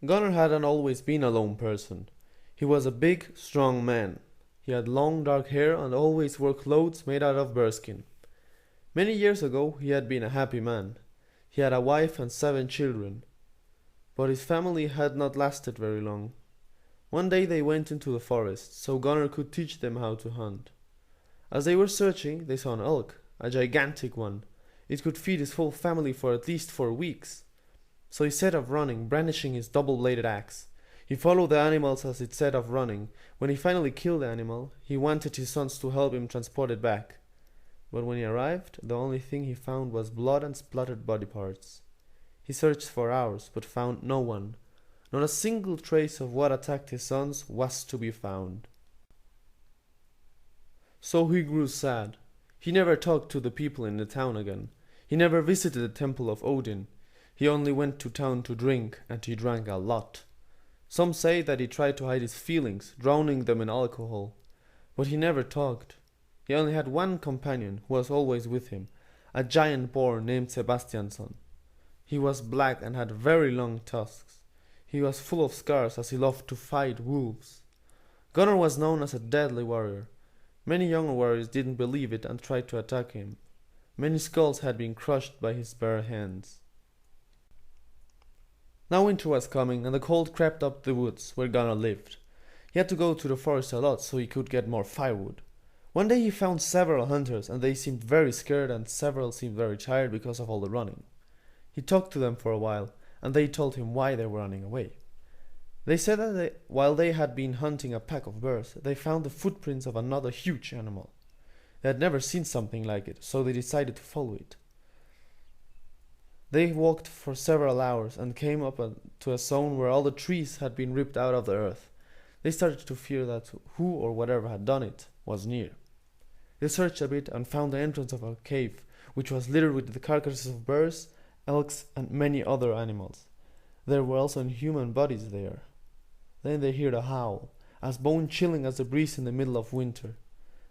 Gunnar hadn't always been a lone person. He was a big, strong man. He had long dark hair and always wore clothes made out of bearskin. Many years ago he had been a happy man. He had a wife and 7 children. But his family had not lasted very long. One day they went into the forest, so Gunnar could teach them how to hunt. As they were searching, they saw an elk, a gigantic one. It could feed his whole family for at least 4 weeks. So he set off running, brandishing his double-bladed axe. He followed the animals as it set off running. When he finally killed the animal, he wanted his sons to help him transport it back. But when he arrived, the only thing he found was blood and splattered body parts. He searched for hours, but found no one. Not a single trace of what attacked his sons was to be found. So he grew sad. He never talked to the people in the town again. He never visited the temple of Odin. He only went to town to drink, and he drank a lot. Some say that he tried to hide his feelings, drowning them in alcohol. But he never talked. He only had one companion who was always with him, a giant boar named Sebastiansson. He was black and had very long tusks. He was full of scars as he loved to fight wolves. Gunnar was known as a deadly warrior. Many younger warriors didn't believe it and tried to attack him. Many skulls had been crushed by his bare hands. Now winter was coming and the cold crept up the woods where Gunnar lived. He had to go to the forest a lot so he could get more firewood. One day he found several hunters and they seemed very scared and several seemed very tired because of all the running. He talked to them for a while and they told him why they were running away. They said that while they had been hunting a pack of bears, they found the footprints of another huge animal. They had never seen something like it, so they decided to follow it. They walked for several hours and came up to a zone where all the trees had been ripped out of the earth. They started to fear that who or whatever had done it was near. They searched a bit and found the entrance of a cave, which was littered with the carcasses of bears, elks, and many other animals. There were also human bodies there. Then they heard a howl, as bone-chilling as the breeze in the middle of winter.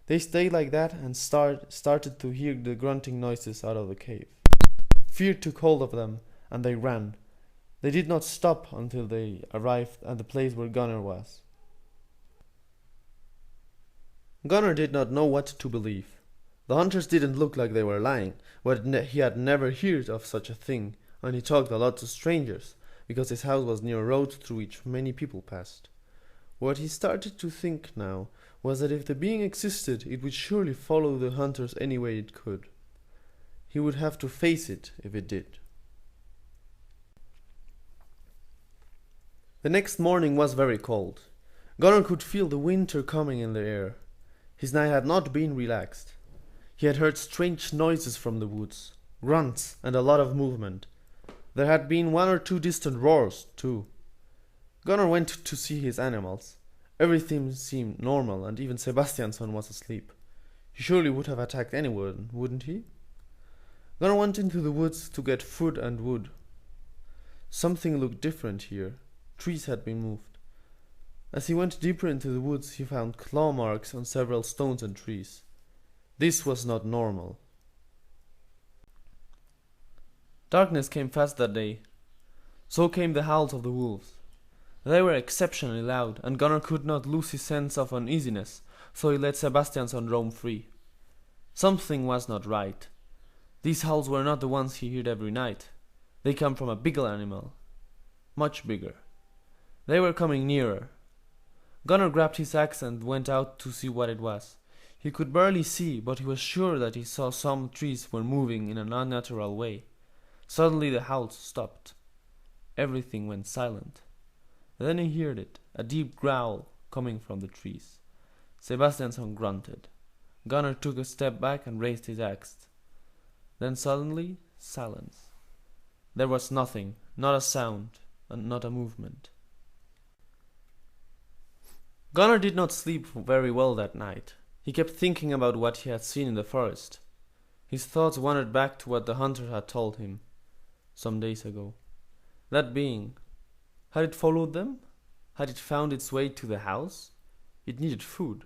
They stayed like that and started to hear the grunting noises out of the cave. Fear took hold of them, and they ran. They did not stop until they arrived at the place where Gunnar was. Gunnar did not know what to believe. The hunters didn't look like they were lying, but he had never heard of such a thing, and he talked a lot to strangers, because his house was near a road through which many people passed. What he started to think now was that if the being existed, it would surely follow the hunters any way it could. He would have to face it if it did. The next morning was very cold. Gunnar could feel the winter coming in the air. His night had not been relaxed. He had heard strange noises from the woods, grunts and a lot of movement. There had been 1 or 2 distant roars, too. Gunnar went to see his animals. Everything seemed normal, and even Sebastiansson was asleep. He surely would have attacked anyone, wouldn't he? Gunnar went into the woods to get food and wood. Something looked different here. Trees had been moved. As he went deeper into the woods, he found claw marks on several stones and trees. This was not normal. Darkness came fast that day. So came the howls of the wolves. They were exceptionally loud, and Gunnar could not lose his sense of uneasiness, so he let Sebastiansson roam free. Something was not right. These howls were not the ones he heard every night. They came from a bigger animal. Much bigger. They were coming nearer. Gunnar grabbed his axe and went out to see what it was. He could barely see, but he was sure that he saw some trees were moving in an unnatural way. Suddenly the howls stopped. Everything went silent. Then he heard it, a deep growl coming from the trees. Sebastiansson grunted. Gunnar took a step back and raised his axe. Then suddenly, silence. There was nothing, not a sound, and not a movement. Gunnar did not sleep very well that night. He kept thinking about what he had seen in the forest. His thoughts wandered back to what the hunter had told him some days ago. That being, had it followed them? Had it found its way to the house? It needed food.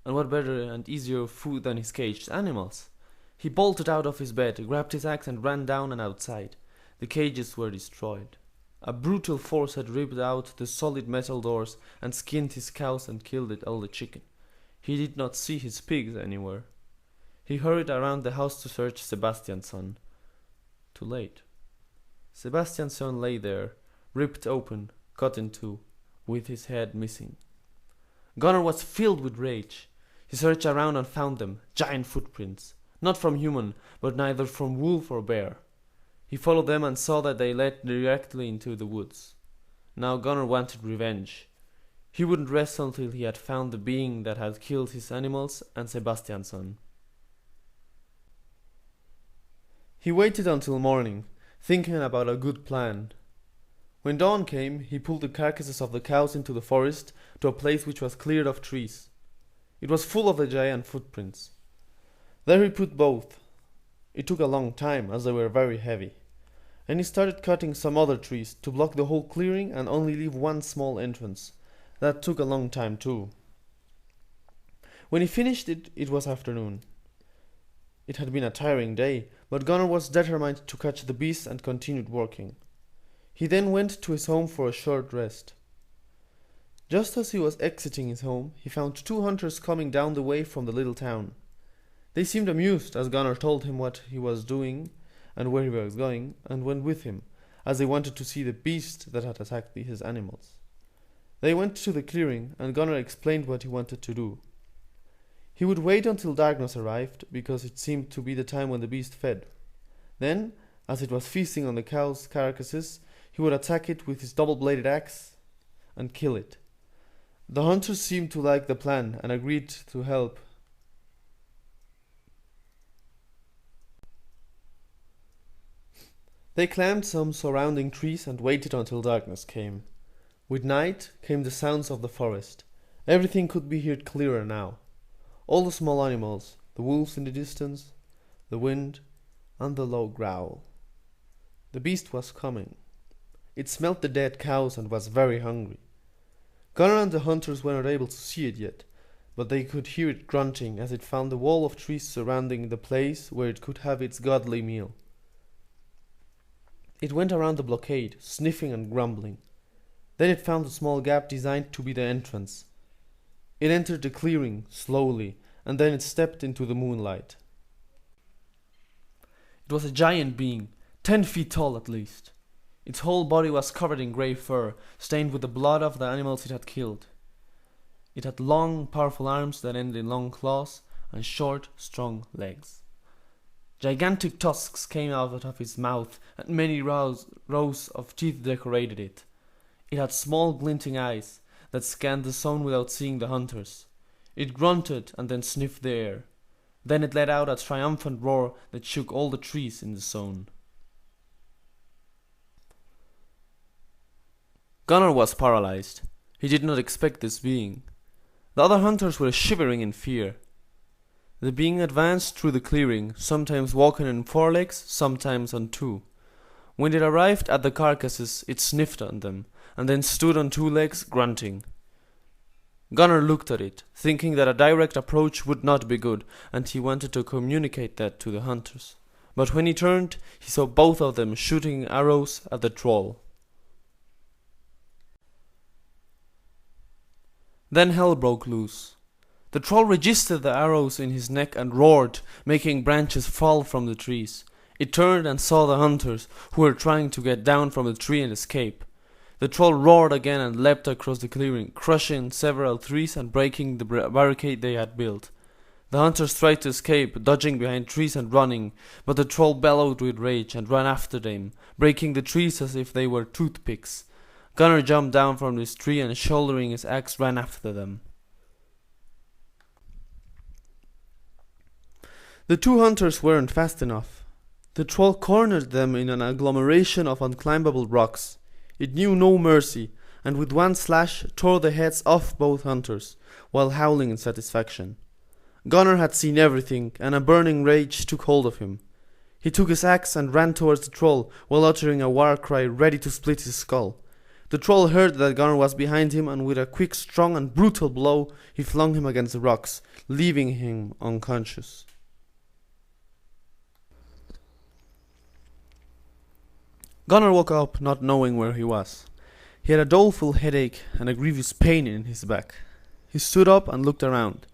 And what better and easier food than his caged animals? He bolted out of his bed, grabbed his axe and ran down and outside. The cages were destroyed. A brutal force had ripped out the solid metal doors and skinned his cows and killed all the chicken. He did not see his pigs anywhere. He hurried around the house to search Sebastian's son. Too late. Sebastian's son lay there, ripped open, cut in two, with his head missing. Gunnar was filled with rage. He searched around and found them, giant footprints, not from human, but neither from wolf or bear. He followed them and saw that they led directly into the woods. Now Gunnar wanted revenge. He wouldn't rest until he had found the being that had killed his animals and Sebastian's son. He waited until morning, thinking about a good plan. When dawn came, he pulled the carcasses of the cows into the forest to a place which was cleared of trees. It was full of the giant footprints. There he put both. It took a long time, as they were very heavy. And he started cutting some other trees to block the whole clearing and only leave one small entrance. That took a long time too. When he finished it, it was afternoon. It had been a tiring day, but Gunnar was determined to catch the beast and continued working. He then went to his home for a short rest. Just as he was exiting his home, he found two hunters coming down the way from the little town. They seemed amused as Gunnar told him what he was doing and where he was going, and went with him, as they wanted to see the beast that had attacked his animals. They went to the clearing, and Gunnar explained what he wanted to do. He would wait until darkness arrived, because it seemed to be the time when the beast fed. Then, as it was feasting on the cows' carcasses, he would attack it with his double-bladed axe and kill it. The hunters seemed to like the plan and agreed to help. They climbed some surrounding trees and waited until darkness came. With night came the sounds of the forest. Everything could be heard clearer now. All the small animals, the wolves in the distance, the wind, and the low growl. The beast was coming. It smelt the dead cows and was very hungry. Gunnar and the hunters were not able to see it yet, but they could hear it grunting as it found the wall of trees surrounding the place where it could have its godly meal. It went around the blockade, sniffing and grumbling. Then it found a small gap designed to be the entrance. It entered the clearing, slowly, and then it stepped into the moonlight. It was a giant being, 10 feet tall at least. Its whole body was covered in grey fur, stained with the blood of the animals it had killed. It had long, powerful arms that ended in long claws, and short, strong legs. Gigantic tusks came out of its mouth, and many rows of teeth decorated it. It had small, glinting eyes that scanned the zone without seeing the hunters. It grunted and then sniffed the air. Then it let out a triumphant roar that shook all the trees in the zone. Gunnar was paralyzed. He did not expect this being. The other hunters were shivering in fear. The being advanced through the clearing, sometimes walking on 4 legs, sometimes on 2. When it arrived at the carcasses, it sniffed on them, and then stood on 2 legs, grunting. Gunnar looked at it, thinking that a direct approach would not be good, and he wanted to communicate that to the hunters. But when he turned, he saw both of them shooting arrows at the troll. Then hell broke loose. The troll registered the arrows in his neck and roared, making branches fall from the trees. It turned and saw the hunters, who were trying to get down from the tree and escape. The troll roared again and leapt across the clearing, crushing several trees and breaking the barricade they had built. The hunters tried to escape, dodging behind trees and running, but the troll bellowed with rage and ran after them, breaking the trees as if they were toothpicks. Gunnar jumped down from his tree and, shouldering his axe, ran after them. The 2 hunters weren't fast enough. The troll cornered them in an agglomeration of unclimbable rocks. It knew no mercy, and with one slash tore the heads off both hunters, while howling in satisfaction. Gunnar had seen everything, and a burning rage took hold of him. He took his axe and ran towards the troll, while uttering a war cry ready to split his skull. The troll heard that Gunnar was behind him, and with a quick, strong, and brutal blow, he flung him against the rocks, leaving him unconscious. Gunnar woke up not knowing where he was. He had a doleful headache and a grievous pain in his back. He stood up and looked around.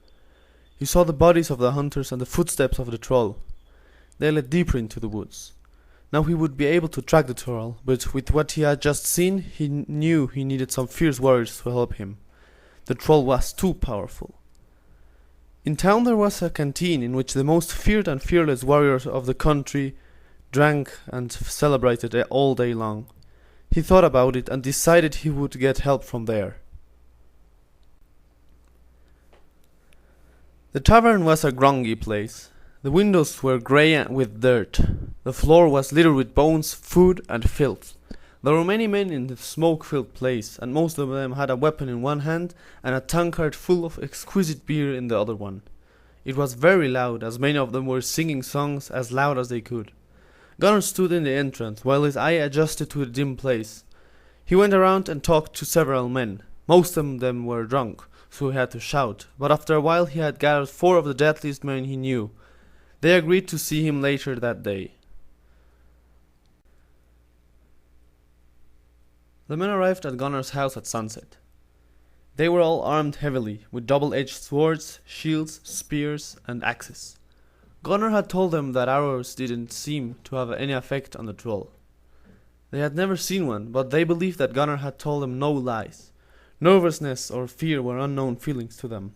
He saw the bodies of the hunters and the footsteps of the troll. They led deeper into the woods. Now he would be able to track the troll, but with what he had just seen, he knew he needed some fierce warriors to help him. The troll was too powerful. In town there was a canteen in which the most feared and fearless warriors of the country drank and celebrated all day long. He thought about it and decided he would get help from there. The tavern was a grungy place. The windows were grey with dirt. The floor was littered with bones, food, and filth. There were many men in the smoke-filled place, and most of them had a weapon in one hand and a tankard full of exquisite beer in the other one. It was very loud, as many of them were singing songs as loud as they could. Gunnar stood in the entrance, while his eye adjusted to the dim place. He went around and talked to several men. Most of them were drunk, so he had to shout, but after a while he had gathered 4 of the deadliest men he knew. They agreed to see him later that day. The men arrived at Gunnar's house at sunset. They were all armed heavily, with double-edged swords, shields, spears, and axes. Gunnar had told them that arrows didn't seem to have any effect on the troll. They had never seen one, but they believed that Gunnar had told them no lies. Nervousness or fear were unknown feelings to them.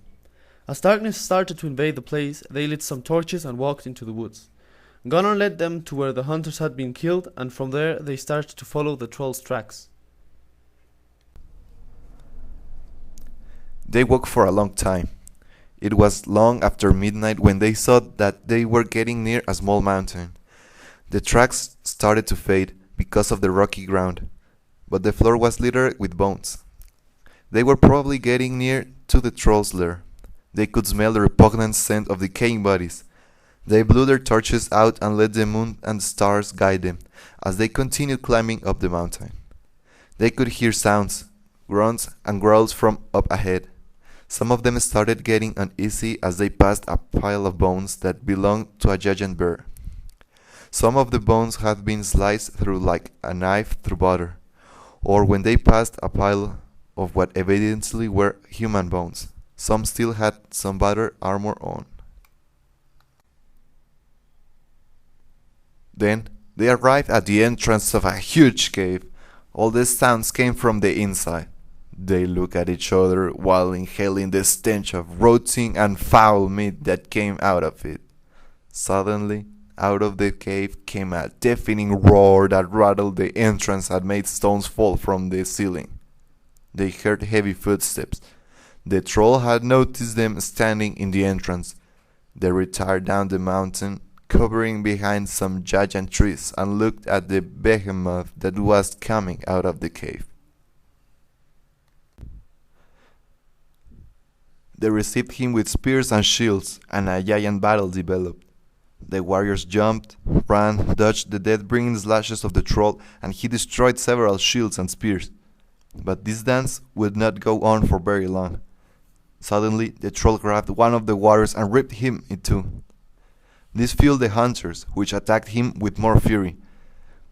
As darkness started to invade the place, they lit some torches and walked into the woods. Gunnar led them to where the hunters had been killed, and from there they started to follow the troll's tracks. They walked for a long time. It was long after midnight when they saw that they were getting near a small mountain. The tracks started to fade because of the rocky ground, but the floor was littered with bones. They were probably getting near to the troll's lair. They could smell the repugnant scent of decaying bodies. They blew their torches out and let the moon and stars guide them as they continued climbing up the mountain. They could hear sounds, grunts, and growls from up ahead. Some of them started getting uneasy as they passed a pile of bones that belonged to a giant bear. Some of the bones had been sliced through like a knife through butter, or when they passed a pile of what evidently were human bones, some still had some battered armor on. Then they arrived at the entrance of a huge cave. All the sounds came from the inside. They looked at each other while inhaling the stench of rotting and foul meat that came out of it. Suddenly, out of the cave came a deafening roar that rattled the entrance and made stones fall from the ceiling. They heard heavy footsteps. The troll had noticed them standing in the entrance. They retired down the mountain, covering behind some giant trees, and looked at the behemoth that was coming out of the cave. They received him with spears and shields, and a giant battle developed. The warriors jumped, ran, dodged the death-bringing slashes of the troll, and he destroyed several shields and spears. But this dance would not go on for very long. Suddenly, the troll grabbed one of the warriors and ripped him in two. This fueled the hunters, which attacked him with more fury.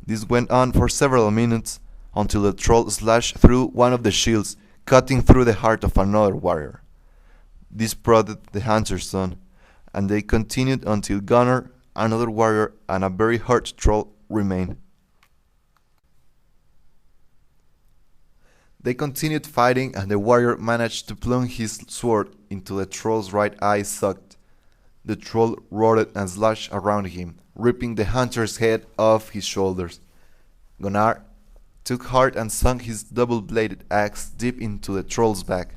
This went on for several minutes, until the troll slashed through one of the shields, cutting through the heart of another warrior. This prodded the hunters on, and they continued until Gunnar, another warrior, and a very hurt troll remained. They continued fighting, and the warrior managed to plunge his sword into the troll's right eye socket. The troll roared and slashed around him, ripping the hunter's head off his shoulders. Gunnar took heart and sunk his double-bladed axe deep into the troll's back.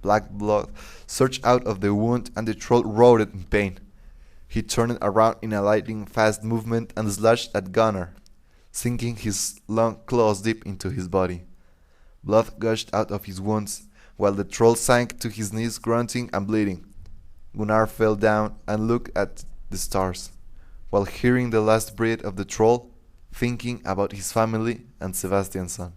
Black blood surged out of the wound, and the troll roared in pain. He turned around in a lightning-fast movement and slashed at Gunnar, sinking his long claws deep into his body. Blood gushed out of his wounds, while the troll sank to his knees grunting and bleeding. Gunnar fell down and looked at the stars, while hearing the last breath of the troll, thinking about his family and Sebastian's son.